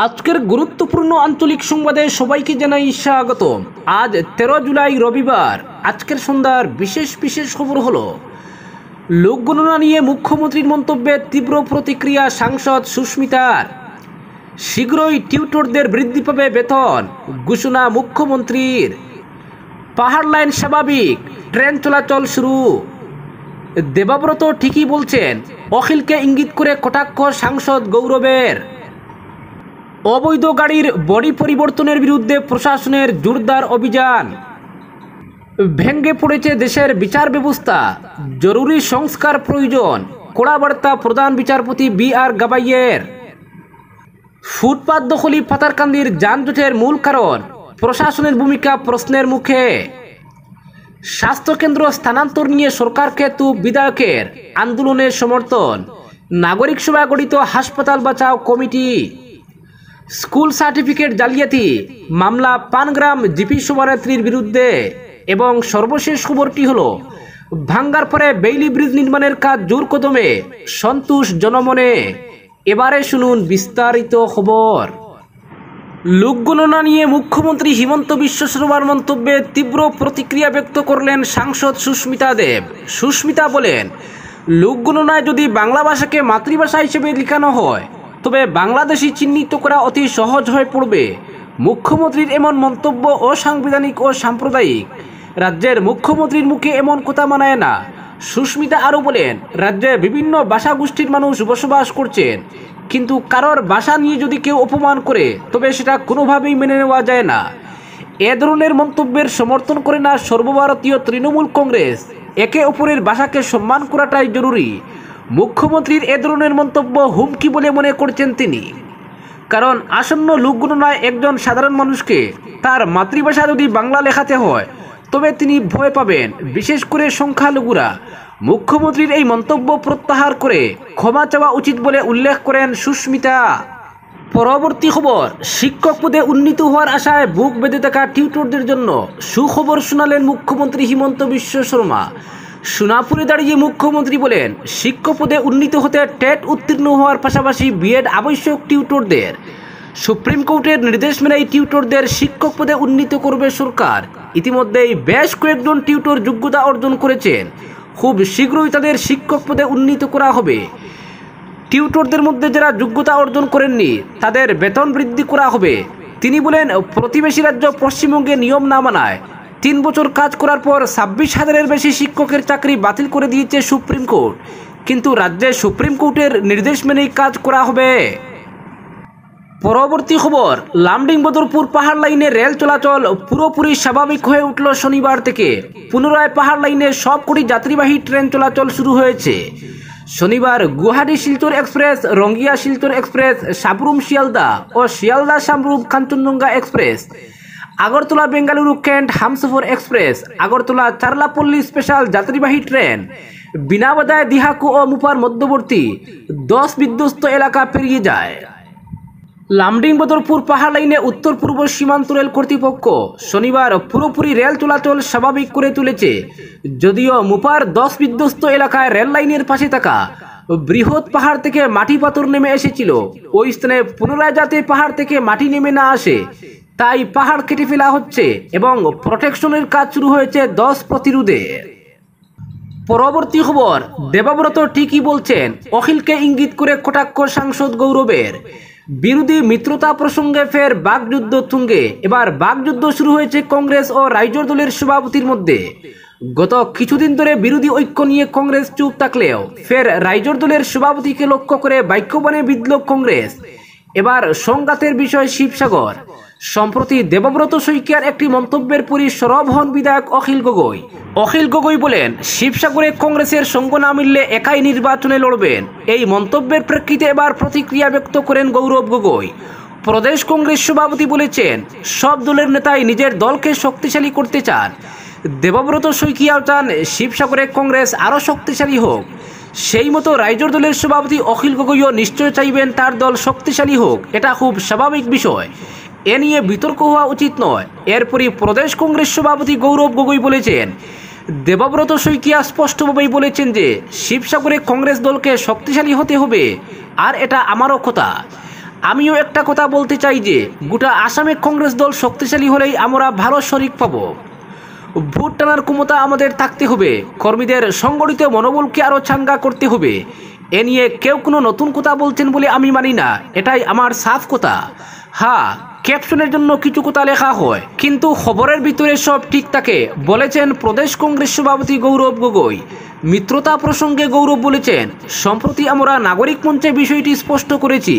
আজকের গুরুত্বপূর্ণ আঞ্চলিক সংবাদে সবাইকে জানাই স্বাগত। আজ 13 জুলাই রবিবার। আজকের সন্ধ্যার বিশেষ খবর হলো লোকগণনা নিয়ে মুখ্যমন্ত্রীর মন্তব্যে তীব্র প্রতিক্রিয়া সাংসদ সুস্মিতার। শীঘ্রই টিউটরদের বৃদ্ধি পাবে বেতন, ঘোষণা মুখ্যমন্ত্রীর। পাহাড় লাইন স্বাভাবিক, ট্রেন চলাচল শুরু। দেবব্রত ঠিকই বলছেন, অখিলকে ইঙ্গিত করে কটাক্ষ সাংসদ গৌরবের। অবৈধ গাড়ির বডি পরিবর্তনের বিরুদ্ধে প্রশাসনের জোরদার অভিযান। ভেঙে পড়েছে দেশের বিচার ব্যবস্থা, জরুরি সংস্কার প্রয়োজন, কড়া বার্তা প্রধান বিচারপতি বি.আর. গাভাইয়ের। ফুটপাত দখলি পাতারকান্দির যানজটের মূল কারণ, প্রশাসনের ভূমিকা প্রশ্নের মুখে। স্বাস্থ্যকেন্দ্র স্থানান্তর নিয়ে সরকারকে তুপ বিধায়কের, আন্দোলনের সমর্থন। নাগরিক সভা গঠিত হাসপাতাল বাঁচাও কমিটি। স্কুল সার্টিফিকেট জালিয়াতি মামলা পানগ্রাম জিপি সভানেত্রীর বিরুদ্ধে। এবং সর্বশেষ খবরটি হলো ভাঙ্গার পরে বেইলি ব্রিজ নির্মাণের কাজ জোর কদমে, সন্তোষ জনমনে। এবারে শুনুন বিস্তারিত খবর। লোকগণনা নিয়ে মুখ্যমন্ত্রী হিমন্ত বিশ্ব শর্মার মন্তব্যে তীব্র প্রতিক্রিয়া ব্যক্ত করলেন সাংসদ সুস্মিতা দেব। সুস্মিতা বলেন, লোকগণনায় যদি বাংলা ভাষাকে মাতৃভাষা হিসেবে লেখানো হয় তবে বাংলাদেশি চিহ্নিত করা অতি সহজ হয়ে পড়বে। মুখ্যমন্ত্রীর এমন মন্তব্য অসাংবিধানিক ও সাম্প্রদায়িক। রাজ্যের মুখ্যমন্ত্রীর মুখে এমন কথা মানায় না। সুস্মিতা আরও বলেন, রাজ্যে বিভিন্ন ভাষা গোষ্ঠীর মানুষ বসবাস করছেন, কিন্তু কারোর ভাষা নিয়ে যদি কেউ অপমান করে তবে সেটা কোনোভাবেই মেনে নেওয়া যায় না। এ ধরনের মন্তব্যের সমর্থন করে না সর্বভারতীয় তৃণমূল কংগ্রেস। একে অপরের ভাষাকে সম্মান করাটাই জরুরি। মুখ্যমন্ত্রীর এ ধরনের মন্তব্য হুমকি বলে মনে করছেন তিনি, কারণ আসন্ন লোকগণনায় একজন সাধারণ মানুষকে তার মাতৃভাষা যদি বাংলা লেখাতে হয় তবে তিনি ভয় পাবেন, বিশেষ করে সংখ্যালঘুরা। মুখ্যমন্ত্রীর এই মন্তব্য প্রত্যাহার করে ক্ষমা চাওয়া উচিত বলে উল্লেখ করেন সুস্মিতা। পরবর্তী খবর, শিক্ষক পদে উন্নীত হওয়ার আশায় বুক বেঁধে থাকা টিউটরদের জন্য সুখবর শোনালেন মুখ্যমন্ত্রী হিমন্ত বিশ্ব শর্মা। সোনাপুরে দাঁড়িয়ে মুখ্যমন্ত্রী বলেন, শিক্ষক পদে উন্নীত হতে টেট উত্তীর্ণ হওয়ার পাশাপাশি বিএড আবশ্যক টিউটরদের। সুপ্রিম কোর্টের নির্দেশ মেনেই টিউটরদের শিক্ষক পদে উন্নীত করবে সরকার। ইতিমধ্যেই বেশ কয়েকজন টিউটর যোগ্যতা অর্জন করেছেন। খুব শীঘ্রই তাদের শিক্ষক পদে উন্নীত করা হবে। টিউটরদের মধ্যে যারা যোগ্যতা অর্জন করেননি তাদের বেতন বৃদ্ধি করা হবে। তিনি বলেন, প্রতিবেশী রাজ্য পশ্চিমবঙ্গে নিয়ম না মানায় 3 বছর কাজ করার পর 26,000-এর বেশি শিক্ষকের চাকরি বাতিল করে দিয়েছে সুপ্রিম কোর্ট, কিন্তু রাজ্যে সুপ্রিম কোর্টের নির্দেশ মেনেই কাজ করা হবে। পরবর্তী খবর, লামডিং বদরপুর পাহাড় লাইনে রেল চলাচল পুরোপুরি স্বাভাবিক হয়ে উঠল শনিবার থেকে। পুনরায় পাহাড় লাইনে সবকটি যাত্রীবাহী ট্রেন চলাচল শুরু হয়েছে। শনিবার গুয়াহাটি শিলচর এক্সপ্রেস, রঙ্গিয়া শিলচর এক্সপ্রেস, সাবরুম শিয়ালদা ও Sealdah Sabroom Kanchenjunga express, Agartala Bengaluru cant Humsafar express, Agartala Charlapalli special যাত্রীবাহী ট্রেন বিনাবাদায় দিহাকু ও মুপার মধ্যবর্তী 10 বিধ্বস্ত এলাকা পেরিয়ে যায়। লামডিং বদরপুর পাহাড় লাইনে উত্তর পূর্ব সীমান্ত রেল কর্তৃপক্ষ শনিবার পুরোপুরি রেল চলাচল স্বাভাবিক করে তুলেছে। যদিও মুপার 10 বিধ্বস্ত এলাকায় রেল লাইনের পাশে থাকা বৃহৎ পাহাড় থেকে মাটি পাথর নেমে এসেছিল, ওই স্থানে পুনরায় যাতে পাহাড় থেকে মাটি নেমে না আসে তাই পাহাড় কেটে ফেলা হচ্ছে এবং প্রোটেকশনের কাজ শুরু হয়েছে 10 প্রতিরোধে। পরবর্তী খবর, দেবব্রত ঠিকই বলছেন, অখিলকে ইঙ্গিত করে কটাক্ষ সাংসদ গৌরবের। বিরোধী মিত্রতা প্রসঙ্গে ফের বাকযুদ্ধ তুঙ্গে। এবার বাকযুদ্ধ শুরু হয়েছে কংগ্রেস ও রাইজর দলের সভাপতির মধ্যে। গত কিছুদিন ধরে বিরোধী ঐক্য নিয়ে কংগ্রেস চুপ থাকলেও ফের রাইজর দলের সভাপতিকে লক্ষ্য করে বাক্যবাণে বিঁধল কংগ্রেস। এবার সংঘাতের বিষয় শিবসাগর। সম্প্রতি দেবব্রত শইকীয়ার একটি মন্তব্যের পরই সরব হন বিধায়ক অখিল গগৈ। অখিল গগৈ বলেন, শিবসাগরে কংগ্রেসের সঙ্গ না মিললে একাই নির্বাচনে লড়বেন। এই মন্তব্যের প্রেক্ষিতে এবার প্রতিক্রিয়া ব্যক্ত করেন গৌরব গগৈ। প্রদেশ কংগ্রেস সভাপতি বলেছেন, সব দলের নেতাই নিজের দলকে শক্তিশালী করতে চান। দেবব্রত শইকীয়াও চান শিবসাগরে কংগ্রেস আরও শক্তিশালী হোক। সেই মতো রাইজর দলের সভাপতি অখিল গগৈও নিশ্চয় চাইবেন তার দল শক্তিশালী হোক। এটা খুব স্বাভাবিক বিষয়, এ নিয়ে বিতর্ক হওয়া উচিত নয়। এরপরই প্রদেশ কংগ্রেস সভাপতি গৌরব গগৈ বলেছেন, দেবব্রত শইকীয়া স্পষ্টভাবেই বলেছেন যে শিবসাগরে কংগ্রেস দলকে শক্তিশালী হতে হবে, আর এটা আমারও কথা। আমিও একটা কথা বলতে চাই যে গোটা আসামে কংগ্রেস দল শক্তিশালী হলেই আমরা ভালো শরিক পাব। ভোট টানার ক্ষমতা আমাদের থাকতে হবে, কর্মীদের সংগঠিত মনোবলকে আরও চাঙ্গা করতে হবে। এ নিয়ে কেউ কোনো নতুন কথা বলছেন বলে আমি মানি না, এটাই আমার সাফ কথা। হ্যাঁ, ক্যাপশনের জন্য কিছু কথা লেখা হয়, কিন্তু খবরের ভিতরে সব ঠিক থাকে, বলেছেন প্রদেশ কংগ্রেস সভাপতি গৌরব গগৈ। মিত্রতা প্রসঙ্গে গৌরব বলেছেন, সম্প্রতি আমরা নাগরিক মঞ্চে বিষয়টি স্পষ্ট করেছি।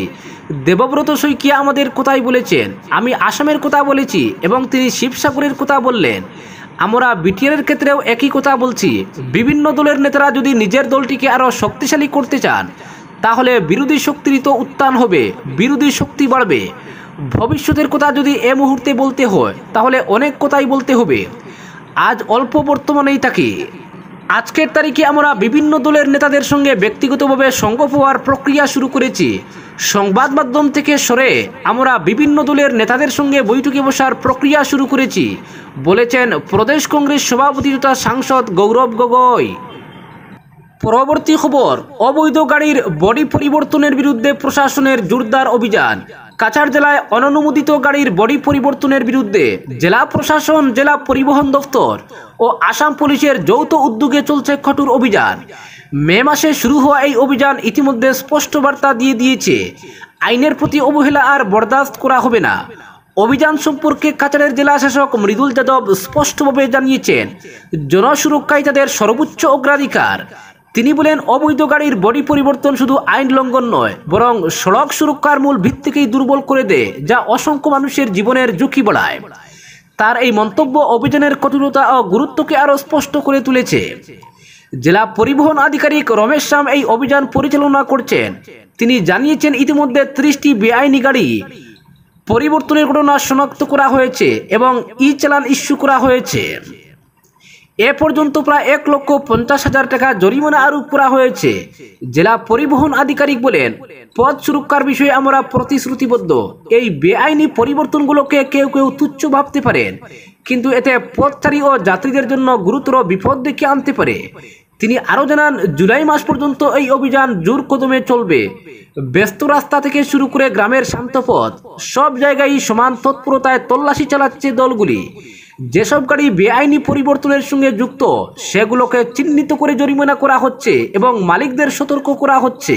দেবব্রত শইকিয়া আমাদের কথাই বলেছেন, আমি আসামের কথা বলেছি এবং তিনি শিবসাগরের কথা বললেন। আমরা বিটিআরের ক্ষেত্রেও একই কথা বলছি। বিভিন্ন দলের নেতারা যদি নিজের দলটিকে আরও শক্তিশালী করতে চান, তাহলে বিরোধী শক্তির তো উত্থান হবে, বিরোধী শক্তি বাড়বে। ভবিষ্যতের কথা যদি এ মুহূর্তে বলতে হয়, তাহলে অনেক কথাই বলতে হবে। আজ অল্প বর্তমানেই থাকি। আজকের তারিখে আমরা বিভিন্ন দলের নেতাদের সঙ্গে ব্যক্তিগতভাবে সঙ্গ পাওয়ার প্রক্রিয়া শুরু করেছি। সংবাদ মাধ্যম থেকে সরে আমরা বিভিন্ন দলের নেতাদের সঙ্গে বৈঠকে বসার প্রক্রিয়া শুরু করেছি, বলেছেন প্রদেশ কংগ্রেস সভাপতি তথা সাংসদ গৌরব গগৈ। পরবর্তী খবর, অবৈধ গাড়ির বডি পরিবর্তনের বিরুদ্ধে প্রশাসনের জোরদার অভিযান। কাছাড় জেলায় অননুমোদিত গাড়ির বডি পরিবর্তনের বিরুদ্ধে জেলা প্রশাসন, জেলা পরিবহন দফতর ও আসাম পুলিশের যৌথ উদ্যোগে চলছে কঠোর অভিযান। মে মাসে শুরু হওয়া এই অভিযান ইতিমধ্যে স্পষ্ট বার্তা দিয়ে দিয়েছে, আইনের প্রতি অবহেলা আর বরদাস্ত করা হবে না। অভিযান সম্পর্কে কাছাড়ের জেলা শাসক মৃদুল যাদব স্পষ্টভাবে জানিয়েছেন, জনসুরক্ষাই তাদের সর্বোচ্চ অগ্রাধিকার। তিনি বলেন, অবৈধ গাড়ির বডি পরিবর্তন শুধু আইন লঙ্ঘন নয়, বরং সড়ক সুরক্ষার মূল ভিত্তিকেই দুর্বল করে দেয়, যা অসংখ্য মানুষের জীবনের ঝুঁকি বাড়ায়। তার এই মন্তব্য অভিযানের কঠোরতা ও গুরুত্বকে আরও স্পষ্ট করে তুলেছে। জেলা পরিবহন আধিকারিক রমেশ শ্যাম এই অভিযান পরিচালনা করছেন। তিনি জানিয়েছেন, ইতিমধ্যে 30টি বেআইনি গাড়ি পরিবর্তনের ঘটনা শনাক্ত করা হয়েছে এবং চালান ইস্যু করা হয়েছে। এ পর্যন্ত প্রায় 1,50,000 টাকা জরিমানা আরোপ করা হয়েছে। জেলা পরিবহন আধিকারিক বলেন, পথ সুরক্ষার বিষয়ে আমরা প্রতিশ্রুতিবদ্ধ। এই বেআইনি পরিবর্তনগুলোকে কেউ কেউ তুচ্ছ ভাবতে পারেন, কিন্তু এতে পথচারী ও যাত্রীদের জন্য গুরুতর বিপদ ডেকে আনতে পারে। তিনি আরও জানান, জুলাই মাস পর্যন্ত এই অভিযান জোর কদমে চলবে। ব্যস্ত রাস্তা থেকে শুরু করে গ্রামের শান্ত পথ, সব জায়গায় সমান তৎপরতায় তল্লাশি চালাচ্ছে দলগুলি। যেসব গাড়ি বেআইনি পরিবর্তনের সঙ্গে যুক্ত, সেগুলোকে চিহ্নিত করে জরিমানা করা হচ্ছে এবং মালিকদের সতর্ক করা হচ্ছে।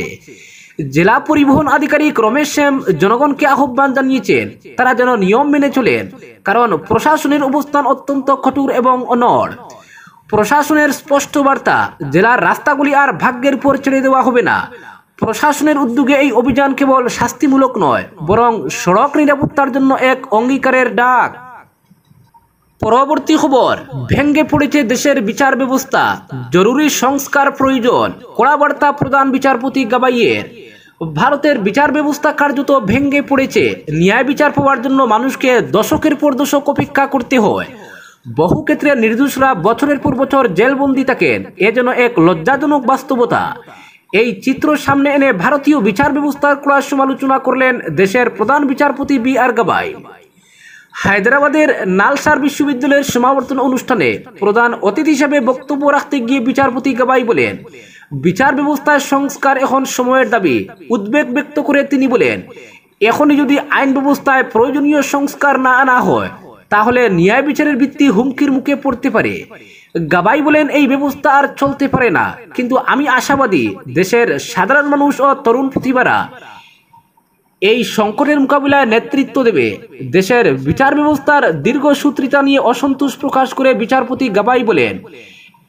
জেলা পরিবহন আধিকারিক রমেশ শ্যাম জনগণকে আহ্বান জানিয়েছেন, তারা যেন নিয়ম মেনে চলেন, কারণ প্রশাসনের অবস্থান অত্যন্ত কঠোর এবং অনড়। প্রশাসনের স্পষ্ট বার্তা, জেলার রাস্তাগুলি আর ভাগ্যের উপর ছেড়ে দেওয়া হবে না। প্রশাসনের উদ্যোগে এই অভিযান কেবল শাস্তিমূলক নয়, বরং সড়ক নিরাপত্তার জন্য এক অঙ্গীকারের ডাক। পরবর্তী খবর, ভেঙে পড়েছে দেশের বিচার ব্যবস্থা, জরুরি সংস্কার প্রয়োজন, কড়া বার্তা প্রধান বিচারপতি গাবাইয়ের। ভারতের বিচার ব্যবস্থা কার্যত ভেঙে পড়েছে। ন্যায় বিচার পাওয়ার জন্য মানুষকে দশকের পর দশক অপেক্ষা করতে হয়। বহু ক্ষেত্রে নির্দোষরা বছরের পর বছর জেলবন্দি থাকেন। এ যেন এক লজ্জাজনক বাস্তবতা। এই চিত্র সামনে এনে ভারতীয় বিচার ব্যবস্থার কড়া সমালোচনা করলেন দেশের প্রধান বিচারপতি BR গাবাই। হায়দ্রাবাদের নালসার বিশ্ববিদ্যালয়ের সমাবর্তন অনুষ্ঠানে প্রধান অতিথি হিসেবে বক্তব্য রাখতে গিয়ে বিচারপতি গাবাই বলেন, বিচার ব্যবস্থার সংস্কার এখন সময়ের দাবি। উদ্বেগ ব্যক্ত করে তিনি বলেন, এখনই যদি আইন ব্যবস্থায় প্রয়োজনীয় সংস্কার না আনা হয়, তাহলে ন্যায় বিচারের ভিত্তি হুমকির মুখে পড়তে পারে। গাবাই বলেন, এই ব্যবস্থা আর চলতে পারে না, কিন্তু আমি আশাবাদী দেশের সাধারণ মানুষ ও তরুণ প্রতিভারা এই সংকটের মোকাবিলায় নেতৃত্ব দেবে। দেশের বিচার ব্যবস্থার দীর্ঘসূত্রিতা নিয়ে অসন্তোষ প্রকাশ করে বিচারপতি গাবাই বলেন,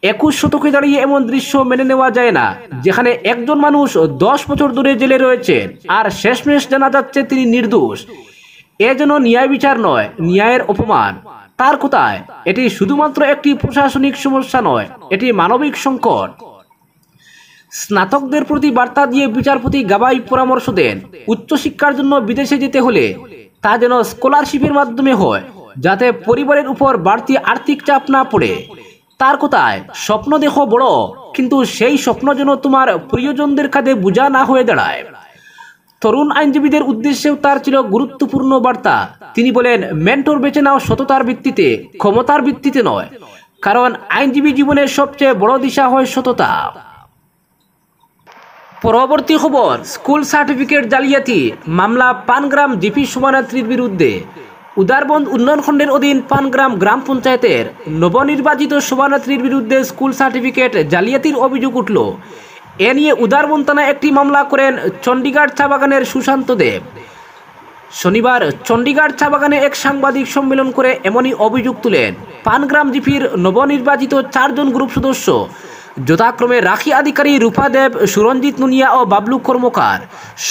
21 শতকে দাঁড়িয়ে এমন দৃশ্য মেনে নেওয়া যায় না, যেখানে একজন মানুষ 10 বছর ধরে জেলে রয়েছেন আর শেষমেশ জানা যাচ্ছে তিনি নির্দোষ। এ যেন ন্যায় বিচার নয়, ন্যায়ের অপমান। তার কথায়, এটি শুধুমাত্র একটি প্রশাসনিক সমস্যা নয়, এটি মানবিক সংকট। স্নাতকদের প্রতি বার্তা দিয়ে বিচারপতি গাবাই পরামর্শ দেন, উচ্চশিক্ষার জন্য বিদেশে যেতে হলে তা যেন স্কলারশিপের মাধ্যমে হয়, যাতে পরিবারের উপর বাড়তি আর্থিক চাপ না পড়ে। তার কথায়, স্বপ্ন দেখো বড়, কিন্তু সেই স্বপ্ন যেন তোমার প্রিয়জনদের কাঁধে বোঝা না হয়ে দাঁড়ায়। তরুণ আইনজীবীদের উদ্দেশ্যেও তার ছিল গুরুত্বপূর্ণ বার্তা। তিনি বলেন, মেন্টর বেছে নাও সততার ভিত্তিতে, ক্ষমতার ভিত্তিতে নয়, কারণ আইনজীবী জীবনের সবচেয়ে বড় দিশা হয় সততা। পরবর্তী খবর, স্কুল সার্টিফিকেট জালিয়াতি মামলা পানগ্রাম জিপি শোভানেত্রীর বিরুদ্ধে। উদারবন্দ উন্নয়ন খণ্ডের অধীন পানগ্রাম গ্রাম পঞ্চায়েতের নবনির্বাচিত শোভানেত্রীর বিরুদ্ধে স্কুল সার্টিফিকেট জালিয়াতির অভিযোগ উঠল। এ নিয়ে উদারবন্দ থানায় একটি মামলা করেন চণ্ডীগড় চা বাগানের সুশান্ত দেব। শনিবার চণ্ডীগড় চা বাগানে এক সাংবাদিক সম্মেলন করে এমনই অভিযোগ তুলেন পানগ্রাম জিপির নবনির্বাচিত 4 জন গ্রুপ সদস্য, যথাক্রমে রাখি আধিকারী, রূপা দেব, সুরঞ্জিত নুনিয়া ও বাবলু কর্মকার।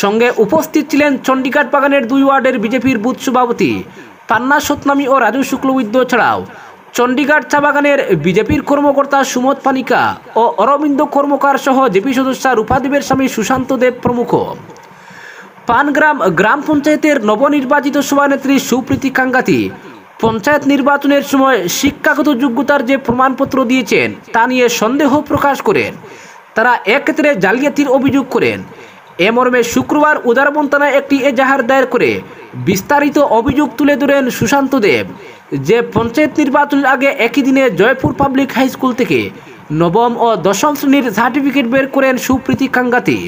সঙ্গে উপস্থিত ছিলেন চণ্ডীগড় বাগানের 2 ওয়ার্ডের বিজেপির বুথ সভাপতি পান্না সতনামী ও রাজু শুক্লবৈদ্য ছাড়াও চণ্ডীগড় চা বাগানের বিজেপির কর্মকর্তা সুমত পানিকা ও অরবিন্দ কর্মকার সহ জেপি সদস্য রূপা দেবের স্বামী সুশান্ত দেব প্রমুখ। পানগ্রাম গ্রাম পঞ্চায়েতের নবনির্বাচিত সভানেত্রী সুপ্রীতি কাঙ্গাতি পঞ্চায়েত নির্বাচনের সময় শিক্ষাগত যোগ্যতার যে প্রমাণপত্র দিয়েছেন তা নিয়ে সন্দেহ প্রকাশ করেন। তারা এক্ষেত্রে জালিয়াতির অভিযোগ করেন। এ মর্মে শুক্রবার উদারবন্দ থানায় একটি এজাহার দায়ের করে বিস্তারিত অভিযোগ তুলে ধরেন সুশান্ত দেব, যে পঞ্চায়েত নির্বাচনের আগে একই দিনে জয়পুর পাবলিক হাই স্কুল থেকে নবম ও দশম শ্রেণীর সার্টিফিকেট বের করেন সুপ্রীতি কাঙ্গাতি।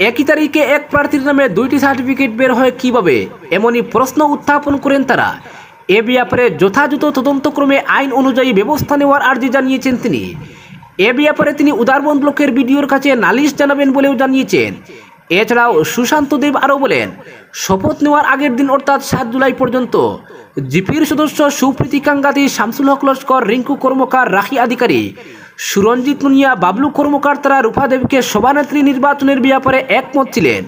একই তারিখে এক প্রার্থীর নামে 2টি সার্টিফিকেট বের হয় কিভাবে, এমনই প্রশ্ন উত্থাপন করেন তারা। এ ব্যাপারে যথাযথ তদন্তক্রমে আইন অনুযায়ী ব্যবস্থা নেওয়ার আর্জি জানিয়েছেন তিনি। এ ব্যাপারে তিনি উদারবন্দ ব্লকের বিডিওর কাছে নালিশ জানাবেন বলেও জানিয়েছেন। এছাড়াও সুশান্ত দেব আরও বলেন, শপথ নেওয়ার আগের দিন অর্থাৎ 7 জুলাই পর্যন্ত জিপির সদস্য সুপ্রীতি কাঙ্গাতি, শামসুল হক লস্কর, রিঙ্কু কর্মকার, রাখি আধিকারী, সুরঞ্জিত নুনিয়া, বাবলু কর্মকার তারা রূপা দেবকে সভানেত্রী নির্বাচনের ব্যাপারে একমত ছিলেন।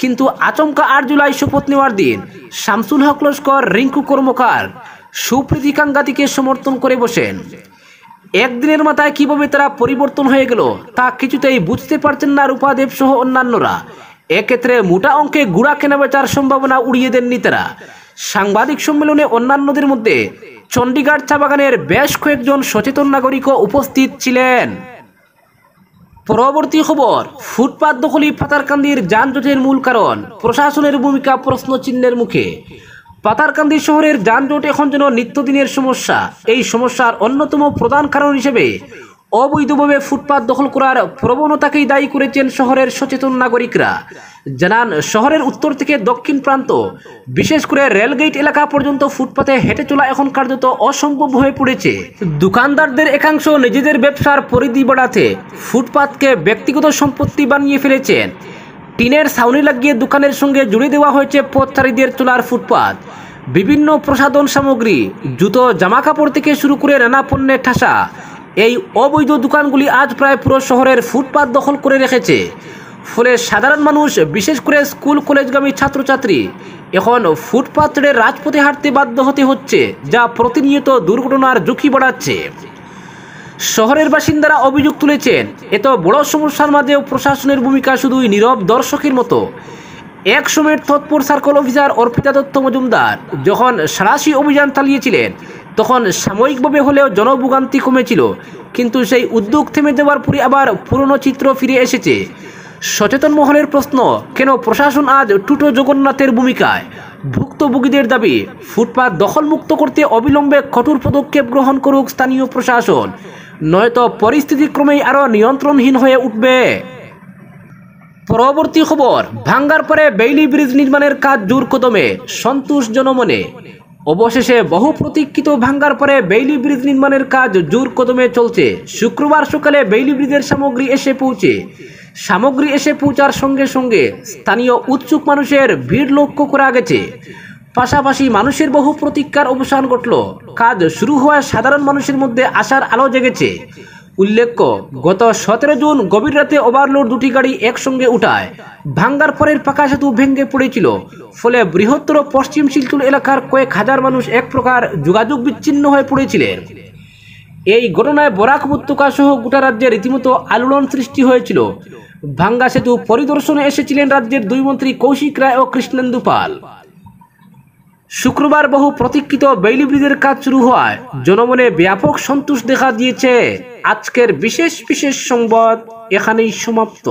কিন্তু আচমকা 8 জুলাই শপথ নেওয়ার দিন শামসুল হক লস্কর, রিঙ্কু কর্মকার সুপ্রীতি কাঙ্গাতিকে সমর্থন করে বসেন। একদিনের মাথায় কিভাবে তারা পরিবর্তন হয়ে গেল তা কিছুতেই বুঝতে পারছেন না রূপা দেব সহ অন্যান্যরা। এক্ষেত্রে মোটা অঙ্কে গুড়া কেনাবেচার সম্ভাবনা উড়িয়ে দেননি তারা। সাংবাদিক সম্মেলনে অন্যান্যদের মধ্যে চণ্ডীগড় চা বাগানের বেশ কয়েকজন সচেতন নাগরিকও উপস্থিত ছিলেন। পরবর্তী খবর, ফুটপাত দখলি পাতারকান্দির যানজটের মূল কারণ, প্রশাসনের ভূমিকা প্রশ্নচিহ্নের মুখে। পাতারকান্দি শহরের যানজট এখন যেন নিত্যদিনের সমস্যা। এই সমস্যার অন্যতম প্রধান কারণ হিসেবে অবৈধভাবে ফুটপাত দখল করার প্রবণতাকেই দায়ী করেছেন শহরের সচেতন নাগরিকরা। জানান, শহরের উত্তর থেকে দক্ষিণ প্রান্ত, বিশেষ করে রেলগেট এলাকা পর্যন্ত ফুটপাতে হেঁটে চলা এখন কার্যত অসম্ভব হয়ে পড়েছে। দোকানদারদের একাংশ নিজেদের ব্যবসার পরিধি বাড়াতে ফুটপাতকে ব্যক্তিগত সম্পত্তি বানিয়ে ফেলেছেন। টিনের ছাউনি লাগিয়ে দোকানের সঙ্গে জুড়ে দেওয়া হয়েছে পথচারীদের চলার ফুটপাত। বিভিন্ন প্রসাধন সামগ্রী, জুতো, জামা কাপড় থেকে শুরু করে নানা পণ্যের ঠাসা এই অবৈধ দোকানগুলি আজ প্রায় পুরো শহরের ফুটপাত দখল করে রেখেছে। ফলে সাধারণ মানুষ, বিশেষ করে স্কুল কলেজগামী ছাত্রছাত্রী এখন ফুটপাত ছেড়ে রাজপথে হাঁটতে বাধ্য হতে হচ্ছে, যা প্রতিনিয়ত দুর্ঘটনার ঝুঁকি বাড়াচ্ছে। শহরের বাসিন্দারা অভিযোগ তুলেছেন, এত বড় সমস্যার মাঝেও প্রশাসনের ভূমিকা শুধুই নীরব দর্শকের মতো। এক সময়ের তৎপর সার্কেল অফিসার অর্পিতা দত্ত মজুমদার যখন সাঁড়াশি অভিযান চালিয়েছিলেন তখন সাময়িকভাবে হলেও জনভোগান্তি কমেছিল, কিন্তু সেই উদ্যোগ থেমে যাওয়ার পরে আবার পুরনো চিত্র ফিরে এসেছে। সচেতন মহলের প্রশ্ন, কেন প্রশাসন আজ টুটো জগন্নাথের ভূমিকায়? ভুক্তভোগীদের দাবি, ফুটপাত দখলমুক্ত করতে অবিলম্বে কঠোর পদক্ষেপ গ্রহণ করুক স্থানীয় প্রশাসন, নয়তো পরিস্থিতি ক্রমেই আরও নিয়ন্ত্রণহীন হয়ে উঠবে। পরবর্তী খবর, ভাঙ্গার পরে বেইলি ব্রিজ নির্মাণের কাজ জোর কদমে, সন্তোষ জনমনে। অবশেষে বহু প্রতীক্ষিত ভাঙ্গার পরে বেইলি ব্রিজ নির্মাণের কাজ জোর কদমে চলছে। শুক্রবার সকালে বেইলি ব্রিজের সামগ্রী এসে পৌঁছার সঙ্গে সঙ্গে স্থানীয় উৎসুক মানুষের ভিড় লক্ষ্য করা গেছে। পাশাপাশি মানুষের বহু প্রতীক্ষার অবসান ঘটল। কাজ শুরু হওয়ায় সাধারণ মানুষের মধ্যে আশার আলো জেগেছে। উল্লেখ্য, গত 17 জুন গভীর রাতে ওভারলোড 2টি গাড়ি একসঙ্গে উঠায় ভাঙ্গার পরের পাকা সেতু ভেঙে পড়েছিল। ফলে বৃহত্তর পশ্চিম শিলচর এলাকার কয়েক হাজার মানুষ এক প্রকার যোগাযোগ বিচ্ছিন্ন হয়ে পড়েছিলেন। এই ঘটনায় বরাক উপত্যকা সহ গোটা রাজ্যে রীতিমতো আলোড়ন সৃষ্টি হয়েছিল। ভাঙ্গা সেতু পরিদর্শনে এসেছিলেন রাজ্যের 2 মন্ত্রী কৌশিক রায় ও কৃষ্ণেন্দু পাল। শুক্রবার বহু প্রতীক্ষিত বেইলি ব্রিজের কাজ শুরু হওয়ায় জনমনে ব্যাপক সন্তোষ দেখা দিয়েছে। আজকের বিশেষ সংবাদ এখানেই সমাপ্ত।